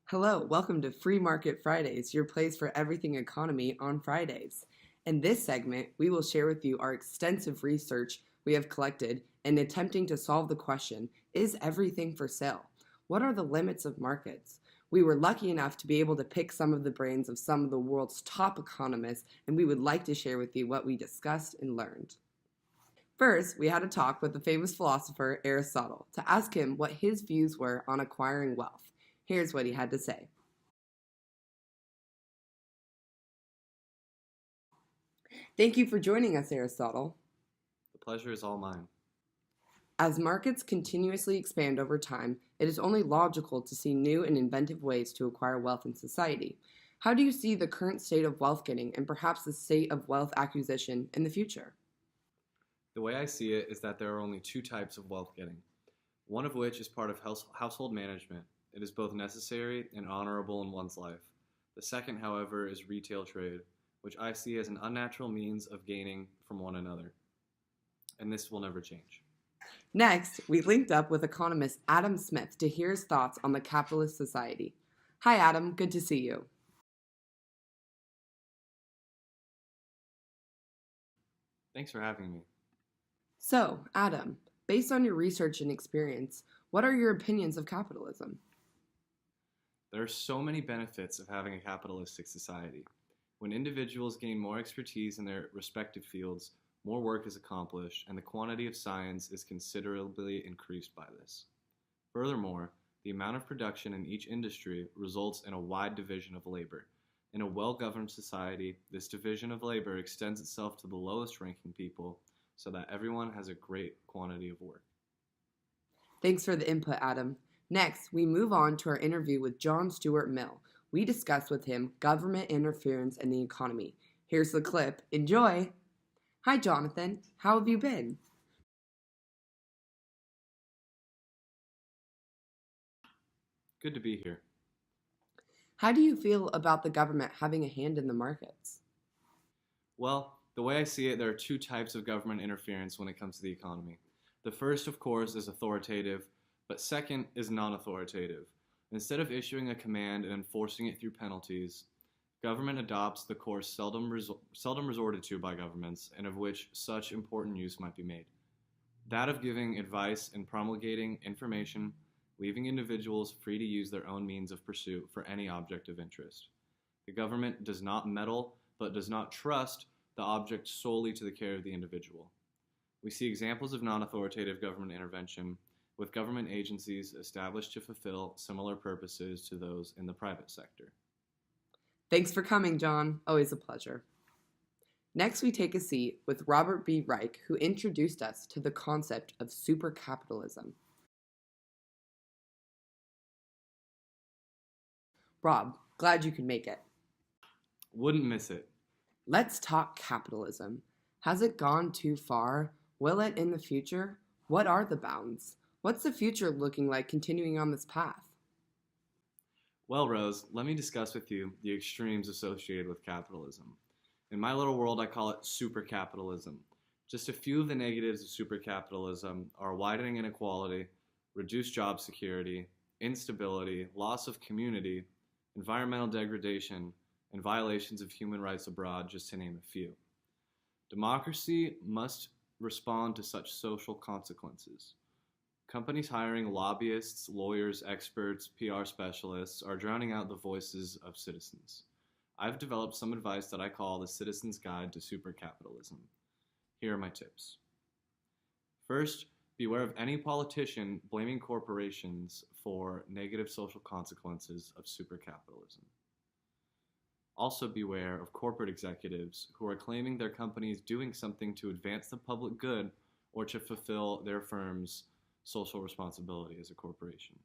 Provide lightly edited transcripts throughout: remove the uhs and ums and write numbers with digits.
Hello, welcome to Free Market Fridays, your place for everything economy on Fridays. In this segment, we will share with you our extensive research we have collected in attempting to solve the question, is everything for sale? What are the limits of markets? We were lucky enough to be able to pick some of the brains of some of the world's top economists, and we would like to share with you what we discussed and learned. First, we had a talk with the famous philosopher Aristotle to ask him what his views were on acquiring wealth. Here's what he had to say. Thank you for joining us, Aristotle. The pleasure is all mine. As markets continuously expand over time, it is only logical to see new and inventive ways to acquire wealth in society. How do you see the current state of wealth getting and perhaps the state of wealth acquisition in the future? The way I see it is that there are only two types of wealth getting, one of which is part of household management. It is both necessary and honorable in one's life. The second, however, is retail trade, which I see as an unnatural means of gaining from one another. And this will never change. Next, we linked up with economist Adam Smith to hear his thoughts on the capitalist society. Hi, Adam. Good to see you. Thanks for having me. So, Adam, based on your research and experience, what are your opinions of capitalism? There are so many benefits of having a capitalistic society. When individuals gain more expertise in their respective fields, more work is accomplished, and the quantity of science is considerably increased by this. Furthermore, the amount of production in each industry results in a wide division of labor. In a well-governed society, this division of labor extends itself to the lowest-ranking people so that everyone has a great quantity of work. Thanks for the input, Adam. Next, we move on to our interview with John Stuart Mill. We discuss with him government interference in the economy. Here's the clip. Enjoy! Hi, Jonathan. How have you been? Good to be here. How do you feel about the government having a hand in the markets? Well, the way I see it, there are two types of government interference when it comes to the economy. The first, of course, is authoritative, but second is non-authoritative. Instead of issuing a command and enforcing it through penalties, government adopts the course seldom resorted to by governments and of which such important use might be made. That of giving advice and promulgating information, leaving individuals free to use their own means of pursuit for any object of interest. The government does not meddle, but does not trust the object solely to the care of the individual. We see examples of non-authoritative government intervention with government agencies established to fulfill similar purposes to those in the private sector. Thanks for coming, John. Always a pleasure. Next, we take a seat with Robert B. Reich, who introduced us to the concept of supercapitalism. Rob, glad you could make it. Wouldn't miss it. Let's talk capitalism. Has it gone too far? Will it in the future? What are the bounds? What's the future looking like continuing on this path? Well, Rose, let me discuss with you the extremes associated with capitalism. In my little world, I call it supercapitalism. Just a few of the negatives of supercapitalism are widening inequality, reduced job security, instability, loss of community, environmental degradation, and violations of human rights abroad, just to name a few. Democracy must respond to such social consequences. Companies hiring lobbyists, lawyers, experts, PR specialists are drowning out the voices of citizens. I've developed some advice that I call the Citizen's Guide to Supercapitalism. Here are my tips. First, beware of any politician blaming corporations for negative social consequences of supercapitalism. Also beware of corporate executives who are claiming their company is doing something to advance the public good or to fulfill their firm's social responsibility as a corporation.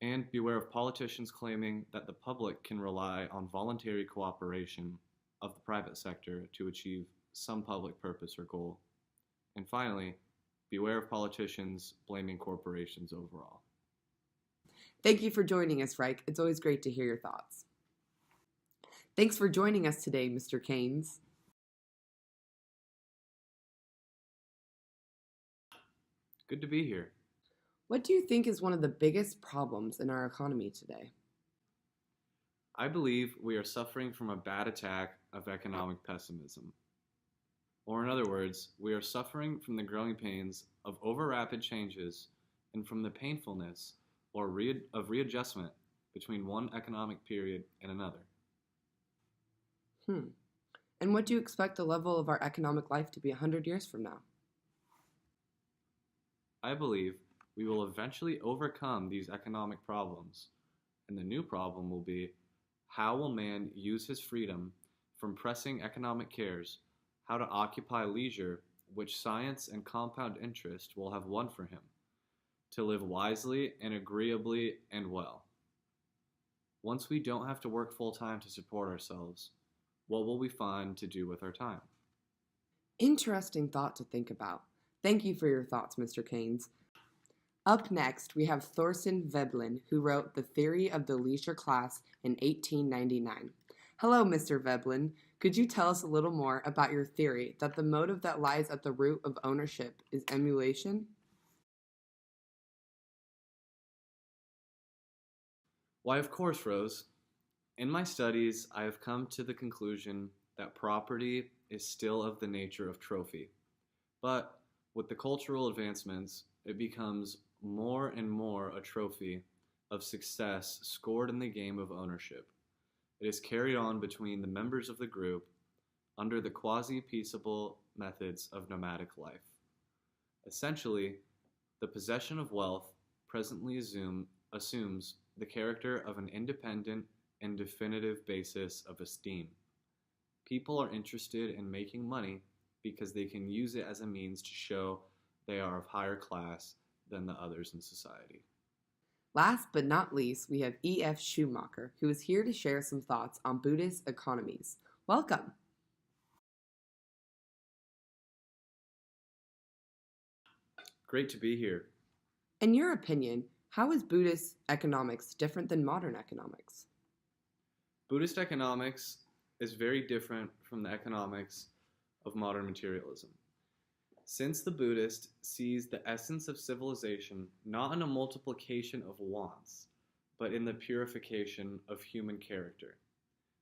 And beware of politicians claiming that the public can rely on voluntary cooperation of the private sector to achieve some public purpose or goal. And finally, beware of politicians blaming corporations overall. Thank you for joining us, Reich. It's always great to hear your thoughts. Thanks for joining us today, Mr. Keynes. Good to be here. What do you think is one of the biggest problems in our economy today? I believe we are suffering from a bad attack of economic pessimism. Or in other words, we are suffering from the growing pains of over-rapid changes and from the painfulness of readjustment between one economic period and another. And what do you expect the level of our economic life to be 100 years from now? I believe we will eventually overcome these economic problems, and the new problem will be, how will man use his freedom from pressing economic cares, how to occupy leisure which science and compound interest will have won for him, to live wisely and agreeably and well. Once we don't have to work full-time to support ourselves, what will we find to do with our time? Interesting thought to think about. Thank you for your thoughts, Mr. Keynes. Up next, we have Thorsten Veblen, who wrote The Theory of the Leisure Class in 1899. Hello, Mr. Veblen. Could you tell us a little more about your theory that the motive that lies at the root of ownership is emulation? Why, of course, Rose. In my studies, I have come to the conclusion that property is still of the nature of trophy. But with the cultural advancements, it becomes more and more a trophy of success scored in the game of ownership. It is carried on between the members of the group under the quasi-peaceable methods of nomadic life. Essentially, the possession of wealth presently assumes the character of an independent and definitive basis of esteem. People are interested in making money because they can use it as a means to show they are of higher class than the others in society. Last but not least, we have E.F. Schumacher, who is here to share some thoughts on Buddhist economies. Welcome! Great to be here. In your opinion, how is Buddhist economics different than modern economics? Buddhist economics is very different from the economics of modern materialism. Since the Buddhist sees the essence of civilization not in a multiplication of wants, but in the purification of human character.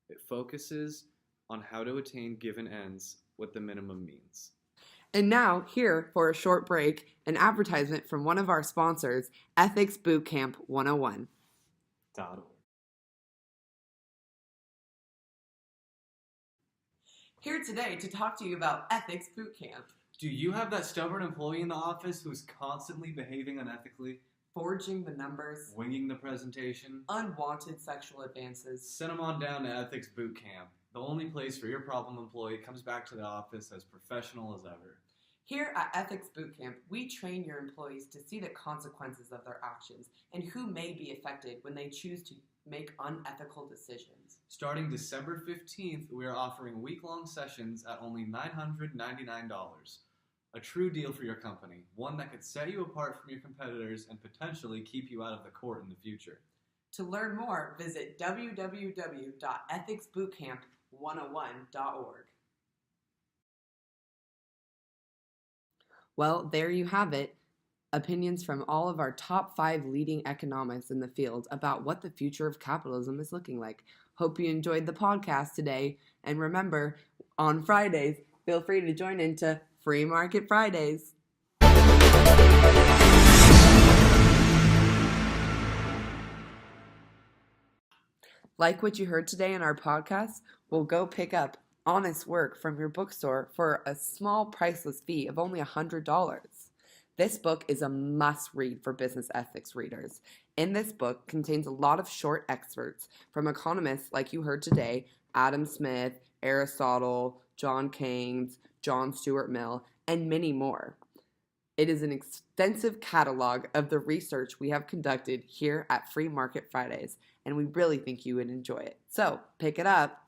It focuses on how to attain given ends with the minimum means. And now, here for a short break, an advertisement from one of our sponsors, Ethics Bootcamp 101. Here today to talk to you about Ethics Bootcamp. Do you have that stubborn employee in the office who's constantly behaving unethically? Forging the numbers, Winging the presentation? unwanted sexual advances. Send them on down to Ethics Bootcamp. The only place for your problem employee comes back to the office as professional as ever. Here at Ethics Bootcamp, we train your employees to see the consequences of their actions and who may be affected when they choose to make unethical decisions. Starting December 15th, we are offering week-long sessions at only $999. A true deal for your company, one that could set you apart from your competitors and potentially keep you out of the court in the future. To learn more, visit www.ethicsbootcamp101.org. Well, there you have it. Opinions from all of our top 5 leading economists in the field about what the future of capitalism is looking like. Hope you enjoyed the podcast today. And remember, on Fridays, feel free to join into Free Market Fridays. Like what you heard today in our podcast? Well, go pick up Honest Work from your bookstore for a small priceless fee of only $100. This book is a must-read for business ethics readers. In this book contains a lot of short excerpts from economists like you heard today, Adam Smith, Aristotle, John Keynes, John Stuart Mill, and many more. It is an extensive catalog of the research we have conducted here at Free Market Fridays, and we really think you would enjoy it. So, pick it up.